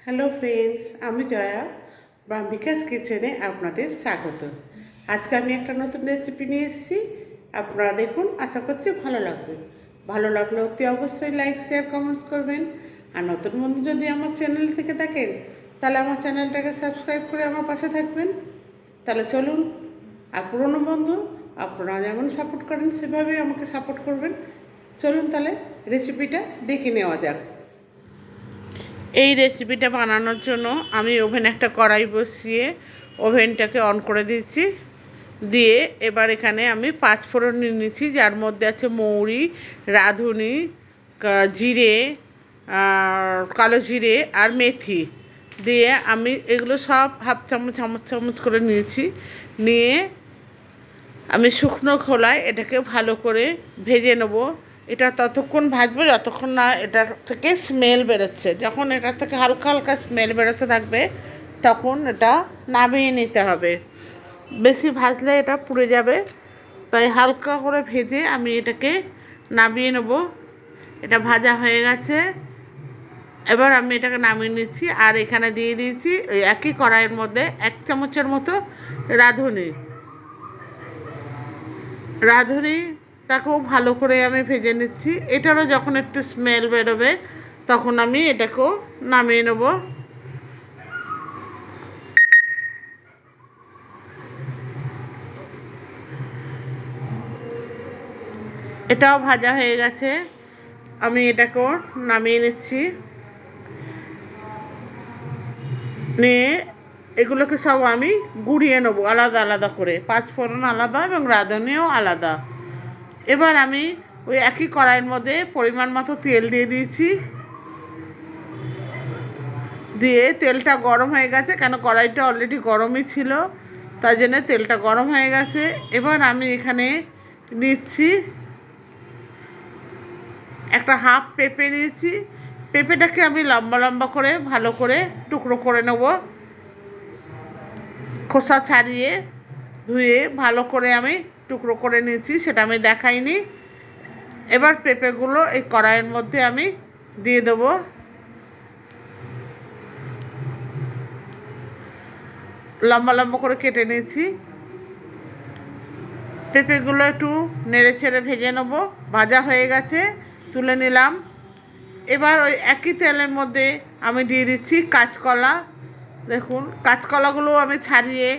Hello friends, আমি জয়া বিকাশ কিচেনে আপনাদের স্বাগত। আজকে আমি একটা নতুন রেসিপি নিয়ে এসেছি। আপনারা দেখুন, আশা করছি ভালো লাগবে। ভালো লাগলে অতি অবশ্যই লাইক, শেয়ার, কমেন্টস করবেন। আর নতুন বন্ধু যদি আমার চ্যানেল থেকে থাকেন, তাহলে আমার চ্যানেলটাকে সাবস্ক্রাইব করে আমার পাশে থাকবেন। তাহলে চলুন, আর পুরনো বন্ধু আপনারা যেমন সাপোর্ট করেন সেভাবেই আমাকে সাপোর্ট করবেন। চলুন তাহলে রেসিপিটা দেখে নেওয়া যাক। এই রেসিপিটা বানানোর জন্য আমি ওভেনে একটা কড়াই বসিয়ে ওভেনটাকে অন করে দিয়েছি। দিয়ে এবার এখানে আমি 5 ফোড়ন নিয়ে নিচ্ছি, যার মধ্যে আছে মৌরি, রাঁধুনি, জিরে, কালো জিরে আর মেথি। দিয়ে আমি এগুলো সব হাফ চামচ চামচ চামচ করে নিয়েছি। নিয়ে আমি শুকনো খোলায় এটাকে ভালো করে ভেজে নেবো। এটা ততক্ষণ ভাজবো যতক্ষণ না এটার থেকে স্মেল বেরোচ্ছে। যখন এটার থেকে হালকা হালকা স্মেল বেরোতে থাকবে তখন এটা নামিয়ে নিতে হবে। বেশি ভাজলে এটা পুড়ে যাবে, তাই হালকা করে ভেজে আমি এটাকে নামিয়ে নেব। এটা ভাজা হয়ে গেছে, এবার আমি এটাকে নামিয়ে নিচ্ছি। আর এখানে দিয়ে দিয়েছি ওই একই কড়াইয়ের মধ্যে 1 চামচের মতো রাঁধুনিটাকেও ভালো করে আমি ভেজে নিচ্ছি। এটারও যখন একটু স্মেল বেরোবে তখন আমি এটাকেও নামিয়ে নেব। এটাও ভাজা হয়ে গেছে, আমি এটাকেও নামিয়ে নিচ্ছি। নিয়ে এগুলোকে সব আমি গুঁড়িয়ে নেবো আলাদা আলাদা করে, 5 ফোড়ন আলাদা এবং রাঁধুনিও আলাদা। এবার আমি ওই একই কড়াইয়ের মধ্যে পরিমাণ মতো তেল দিয়ে দিয়েছি। দিয়ে তেলটা গরম হয়ে গেছে, কেন কড়াইটা অলরেডি গরমই ছিল, তাই জন্য তেলটা গরম হয়ে গেছে। এবার আমি এখানে নিচ্ছি একটা হাফ পেঁপে নিয়েছি। পেঁপেটাকে আমি লম্বা লম্বা করে ভালো করে টুকরো করে নেব, খোসা ছাড়িয়ে ধুয়ে ভালো করে আমি টুকরো করে নিয়েছি, সেটা আমি দেখাইনি। এবার পেঁপেগুলো এই কড়াইয়ের মধ্যে আমি দিয়ে দেবো। লম্বা লম্বা করে কেটে নিয়েছি। পেঁপেগুলো একটু নেড়ে ছেড়ে ভেজে নেব। ভাজা হয়ে গেছে, তুলে নিলাম। এবার ওই একই তেলের মধ্যে আমি দিয়ে দিচ্ছি কাঁচকলা। দেখুন, কাঁচকলাগুলো আমি ছাড়িয়ে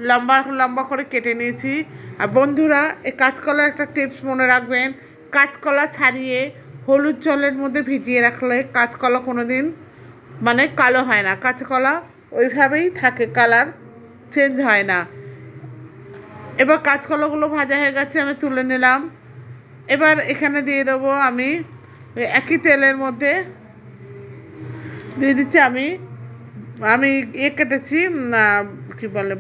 লম্বা লম্বা করে কেটে নিয়েছি। আর বন্ধুরা, এই কাঁচকলার একটা টিপস মনে রাখবেন, কাঁচকলা ছাড়িয়ে হলুদ জলের মধ্যে ভিজিয়ে রাখলে কাঁচকলা কোনো দিন কালো হয় না। কাঁচকলা ওইভাবেই থাকে, কালার চেঞ্জ হয় না। এবার কাঁচকলাগুলো ভাজা হয়ে গেছে, আমি তুলে নিলাম। এবার এখানে দিয়ে দেবো আমি একই তেলের মধ্যে দিয়ে দিচ্ছি আমি আমি কেটেছি, কী বলে,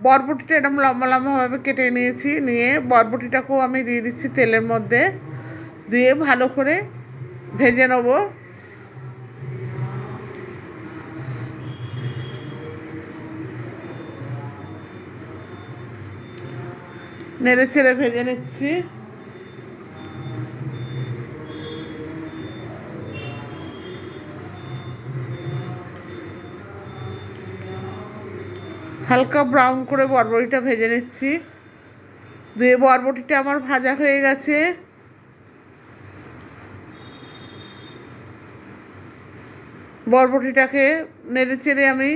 বরবটিটা এরকম লম্বা লম্বাভাবে কেটে নিয়েছি। নিয়ে বরবটিটাকেও আমি দিয়ে দিচ্ছি তেলের মধ্যে, দিয়ে ভালো করে ভেজে নেব। নেড়ে ছেড়ে ভেজে নিচ্ছি। হালকা ব্রাউন করে বরবটিটা ভেজে নিচ্ছি। দিয়ে বরবটিটা আমার ভাজা হয়ে গেছে। বরবটিটাকে নেড়ে চেড়ে আমি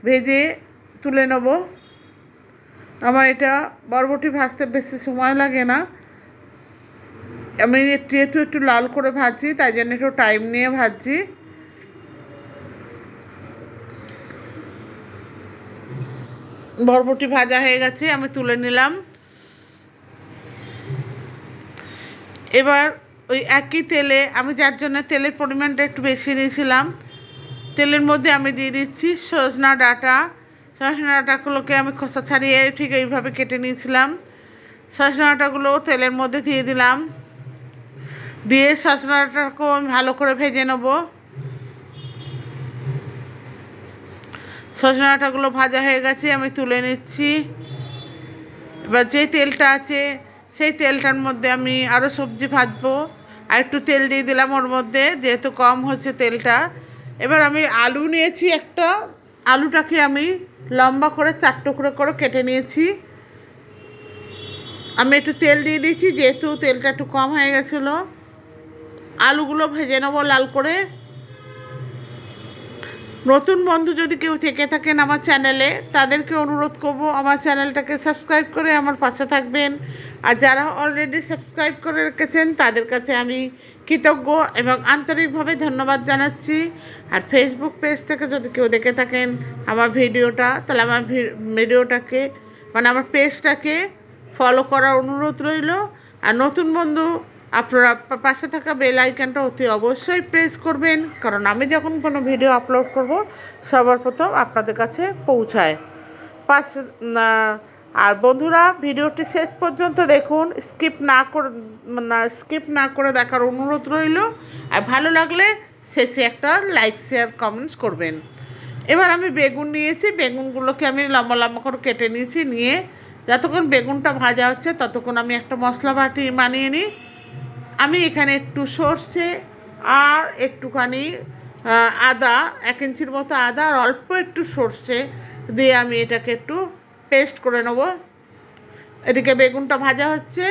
ভেজে তুলে নেব। আমার এটা বরবটি ভাজতে বেশি সময় লাগে না, আমি একটু একটু লাল করে ভাজছি, তাই জন্য একটু টাইম নিয়ে ভাজছি। বরবটি ভাজা হয়ে গেছে, আমি তুলে নিলাম। এবার ওই একই তেলে আমি, যার জন্য তেলের পরিমাণটা একটু বেশি নিয়েছিলাম, তেলের মধ্যে আমি দিয়ে দিচ্ছি সজনা ডাঁটাগুলোকে আমি খোসা ছাড়িয়ে ঠিক এইভাবে কেটে নিয়েছিলাম। সজনা ডাঁটাগুলো তেলের মধ্যে দিয়ে দিলাম। দিয়ে সজনা ডাঁটাকেও আমি ভালো করে ভেজে নেব। সজনা ডাঁটাগুলো ভাজা হয়ে গেছে, আমি তুলে নিচ্ছি। এবার যে তেলটা আছে সেই তেলটার মধ্যে আমি আরও সবজি ভাজবো। আর একটু তেল দিয়ে দিলাম ওর মধ্যে, যেহেতু কম হচ্ছে তেলটা। এবার আমি আলু নিয়েছি একটা, আলুটাকে আমি লম্বা করে 4 টুকরো করে কেটে নিয়েছি। আমি একটু তেল দিয়ে দিয়েছি, যেহেতু তেলটা একটু কম হয়ে গেছিলো। আলুগুলো ভেজে নেবো লাল করে। নতুন বন্ধু যদি কেউ থেকে থাকেন আমার চ্যানেলে, তাদেরকে অনুরোধ করব আমার চ্যানেলটাকে সাবস্ক্রাইব করে আমার পাশে থাকবেন। আর যারা অলরেডি সাবস্ক্রাইব করে রেখেছেন তাদের কাছে আমি কৃতজ্ঞ এবং আন্তরিকভাবে ধন্যবাদ জানাচ্ছি। আর ফেসবুক পেজ থেকে যদি কেউ দেখে থাকেন আমার ভিডিওটা, তাহলে আমার ভিডিওটাকে মানে আমার পেজটাকে ফলো করার অনুরোধ রইল। আর নতুন বন্ধু আপনারা পাশে থাকা বেল আইকনটা অতি অবশ্যই প্রেস করবেন, কারণ আমি যখন কোনো ভিডিও আপলোড করব সবার প্রথম আপনাদের কাছে পৌঁছায়। আর বন্ধুরা ভিডিওটি শেষ পর্যন্ত দেখুন, স্কিপ না করে দেখার অনুরোধ রইল। আর ভালো লাগলে শেষে একটা লাইক শেয়ার কমেন্টস করবেন। এবার আমি বেগুন নিয়েছি, বেগুনগুলোকে আমি লম্বা লম্বা করে কেটে নিয়েছি। নিয়ে যতক্ষণ বেগুনটা ভাজা হচ্ছে ততক্ষণ আমি একটা মশলা বাটি বানিয়ে নিই। আমি এখানে একটু সর্ষে আর একটুখানি আদা, 1 ইঞ্চির মতো আদা আর অল্প একটু সর্ষে দিয়ে আমি এটাকে একটু পেস্ট করে নেব। এদিকে বেগুনটা ভাজা হচ্ছে,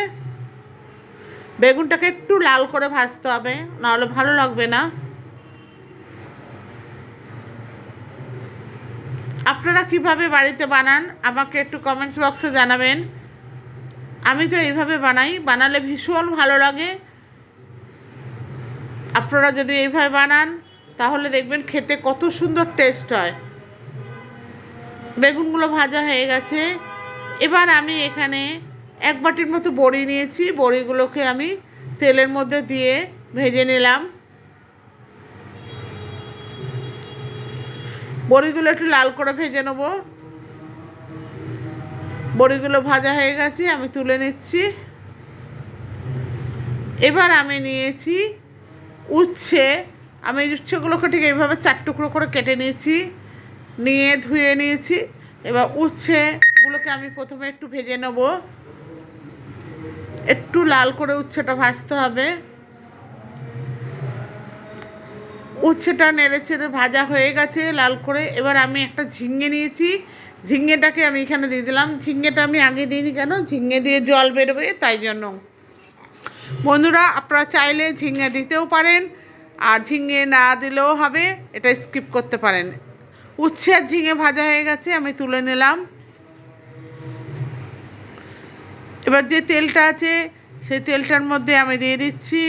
বেগুনটাকে একটু লাল করে ভাজতে হবে, নাহলে ভালো লাগবে না। আপনারা কিভাবে বাড়িতে বানান আমাকে একটু কমেন্টস বক্সে জানাবেন। আমি তো এইভাবে বানাই, বানালে ভীষণ ভালো লাগে। আপনারা যদি এইভাবে বানান তাহলে দেখবেন খেতে কত সুন্দর টেস্ট হয়। বেগুনগুলো ভাজা হয়ে গেছে। এবার আমি এখানে 1 বাটির মতো বড়ি নিয়েছি, বড়িগুলোকে আমি তেলের মধ্যে দিয়ে ভেজে নিলাম। বড়িগুলো একটু লাল করে ভেজে নেব। বড়িগুলো ভাজা হয়ে গেছে, আমি তুলে নিচ্ছি। এবার আমি নিয়েছি উচ্ছে। আমি উচ্ছেগুলোকে ঠিক এইভাবে 4 টুকরো করে কেটে নিয়েছি, নিয়ে ধুয়ে নিয়েছি। এবার উচ্ছেগুলোকে আমি প্রথমে একটু ভেজে নেব, একটু লাল করে উচ্ছেটা ভাজতে হবে। উচ্ছেটা নেড়ে ছেড়ে ভাজা হয়ে গেছে লাল করে। এবার আমি একটা ঝিঙে নিয়েছি, ঝিঙেটাকে আমি এখানে দিয়ে দিলাম। ঝিঙেটা আমি আগে দিইনি কেন, ঝিঙে দিয়ে জল বেরোবে তাই জন্য। বন্ধুরা আপনারা চাইলে ঝিঙে দিতেও পারেন, আর ঝিঙে না দিলেও হবে, এটা স্কিপ করতে পারেন। উচ্ছে আর ঝিঙে ভাজা হয়ে গেছে, আমি তুলে নিলাম। এবার যে তেলটা আছে সেই তেলটার মধ্যে আমি দিয়ে দিচ্ছি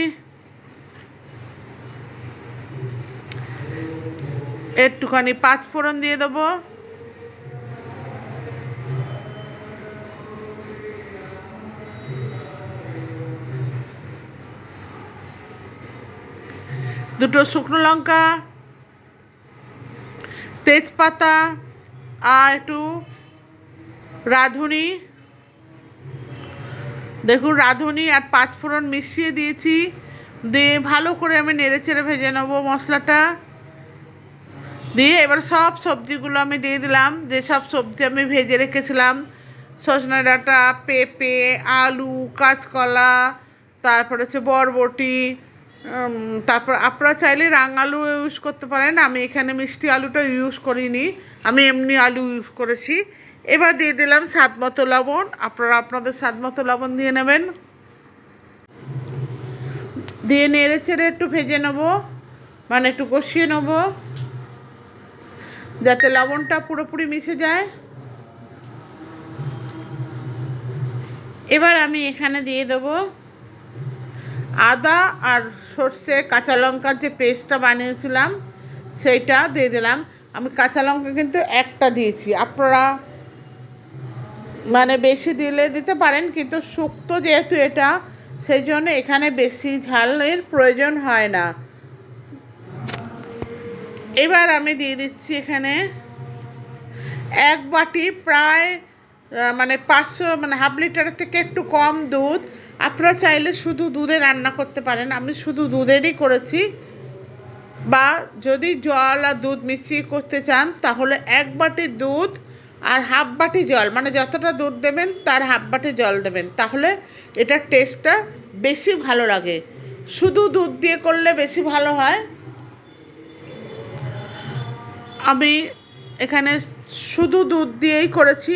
একটুখানি 5 ফোড়ন দিয়ে দেবো। দুটো শুকনো লঙ্কা, তেজপাতা আর একটু রাঁধুনি। দেখুন রাঁধুনি আর 5 ফোড়ন মিশিয়ে দিয়েছি, দিয়ে ভালো করে আমি নেড়ে চেড়ে ভেজে নেবো মশলাটা দিয়ে। এবার সব সবজিগুলো আমি দিয়ে দিলাম, যে সব সবজি আমি ভেজে রেখেছিলাম, সজনে ডাঁটা, পেঁপে, আলু, কাঁচকলা, তারপর হচ্ছে বরবটি, তারপর আপনারা চাইলে আলু ইউজ করতে পারেন। আমি এখানে মিষ্টি আলুটা ইউজ করিনি, আমি এমনি আলু ইউজ করেছি। এবার দিয়ে দিলাম স্বাদ মতো লবণ, আপনারা আপনাদের স্বাদ মতো লবণ দিয়ে নেবেন। দিয়ে নেড়ে চেড়ে একটু ভেজে নেবো, মানে একটু কষিয়ে নেবো যাতে লবণটা পুরোপুরি মিশে যায়। এবার আমি এখানে দিয়ে দেবো আদা আর সর্ষে কাঁচা লঙ্কার যে পেস্টটা বানিয়েছিলাম সেইটা দিয়ে দিলাম। আমি কাঁচা লঙ্কা কিন্তু একটা দিয়েছি, আপনারা মানে বেশি দিলে দিতে পারেন, কিন্তু শুক্তো যেহেতু এটা, সেই জন্য এখানে বেশি ঝালের প্রয়োজন হয় না। এবার আমি দিয়ে দিচ্ছি এখানে 1 বাটি প্রায় মানে 500 মানে হাফ লিটারের থেকে একটু কম দুধ। আপনারা চাইলে শুধু দুধে রান্না করতে পারেন, আমি শুধু দুধেরই করেছি। বা যদি জল আর দুধ মিশিয়ে করতে চান তাহলে 1 বাটি দুধ আর হাফ বাটি জল, মানে যতটা দুধ দেবেন তার হাফ বাটি জল দেবেন, তাহলে এটার টেস্টটা বেশি ভালো লাগে। শুধু দুধ দিয়ে করলে বেশি ভালো হয়। আমি এখানে শুধু দুধ দিয়েই করেছি।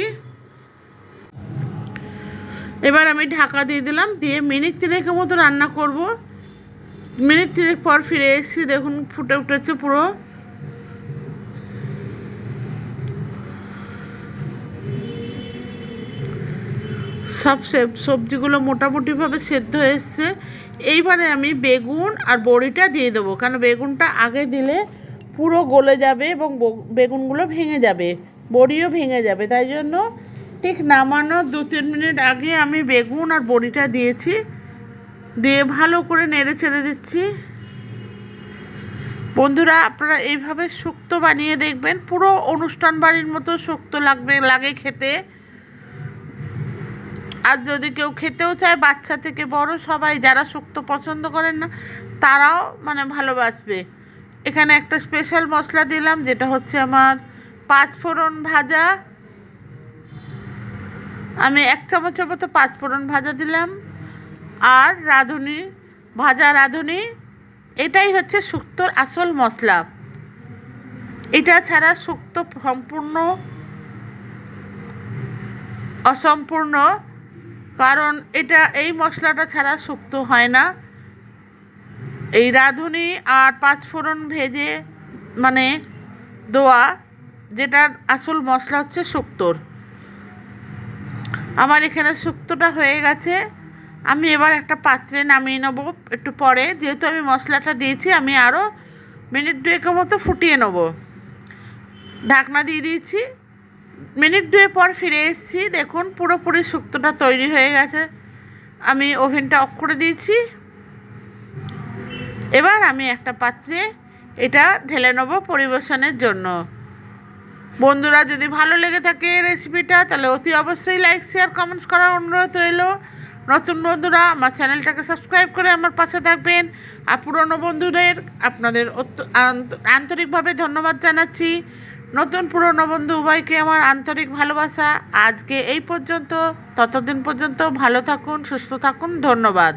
এবার আমি ঢাকা দিয়ে দিলাম, দিয়ে মিনিট 3 মতো রান্না করব। মিনিট 3 পর ফিরে এসেছি, দেখুন ফুটে উঠেছে পুরো। সব সবজিগুলো মোটামুটিভাবে সেদ্ধ হয়ে এসছে। এইবারে আমি বেগুন আর বড়িটা দিয়ে দেবো, কারণ বেগুনটা আগে দিলে পুরো গলে যাবে এবং বেগুনগুলো ভেঙে যাবে, বড়িও ভেঙে যাবে। তাই জন্য ঠিক নামানোর 2-3 মিনিট আগে আমি বেগুন আর বড়িটা দিয়েছি, দিয়ে ভালো করে নেড়ে চেড়ে দিচ্ছি। বন্ধুরা, আপনারা এইভাবে শুক্তো বানিয়ে দেখবেন, পুরো অনুষ্ঠান বাড়ির মতো শুক্তো লাগে খেতে। আর যদি কেউ খেতেও চায়, বাচ্চা থেকে বড় সবাই, যারা শুক্তো পছন্দ করেন না তারাও ভালোবাসবে। এখানে একটা স্পেশাল মশলা দিলাম, যেটা হচ্ছে আমার 5 ফোড়ন ভাজা। আমি 1 চামচের মতো 5 ফোড়ন ভাজা দিলাম, আর ভাজা রাঁধুনি। এটাই হচ্ছে শুক্তোর আসল মশলা। এটা ছাড়া শুক্তো সম্পূর্ণ অসম্পূর্ণ, কারণ এই মশলাটা ছাড়া শুক্তো হয় না। এই রাঁধুনি আর 5 ফোড়ন ভেজে দেওয়া, যেটার আসল মশলা হচ্ছে শুক্তোর। আমার এখানে শুক্তোটা হয়ে গেছে। আমি এবার একটা পাত্রে নামিয়ে নেবো একটু পরে, যেহেতু আমি মশলাটা দিয়েছি। আমি আরও মিনিট 2 মতো ফুটিয়ে নেব। ঢাকনা দিয়ে দিয়েছি। মিনিট 2 পর ফিরে এসেছি, দেখুন পুরোপুরি শুক্তোটা তৈরি হয়ে গেছে। আমি ওভেনটা অফ করে দিয়েছি। এবার আমি একটা পাত্রে এটা ঢেলে নেব পরিবেশনের জন্য। বন্ধুরা, যদি ভালো লেগে থাকে রেসিপিটা, তাহলে অতি অবশ্যই লাইক, শেয়ার, কমেন্টস করার অনুরোধ রইল। নতুন বন্ধুরা আমার চ্যানেলটাকে সাবস্ক্রাইব করে আমার পাশে থাকবেন। আর পুরনো বন্ধুদের আপনাদের আন্তরিকভাবে ধন্যবাদ জানাচ্ছি। নতুন পুরনো বন্ধু উভয়কে আমার আন্তরিক ভালোবাসা। আজকে এই পর্যন্ত, ততদিন পর্যন্ত ভালো থাকুন, সুস্থ থাকুন। ধন্যবাদ।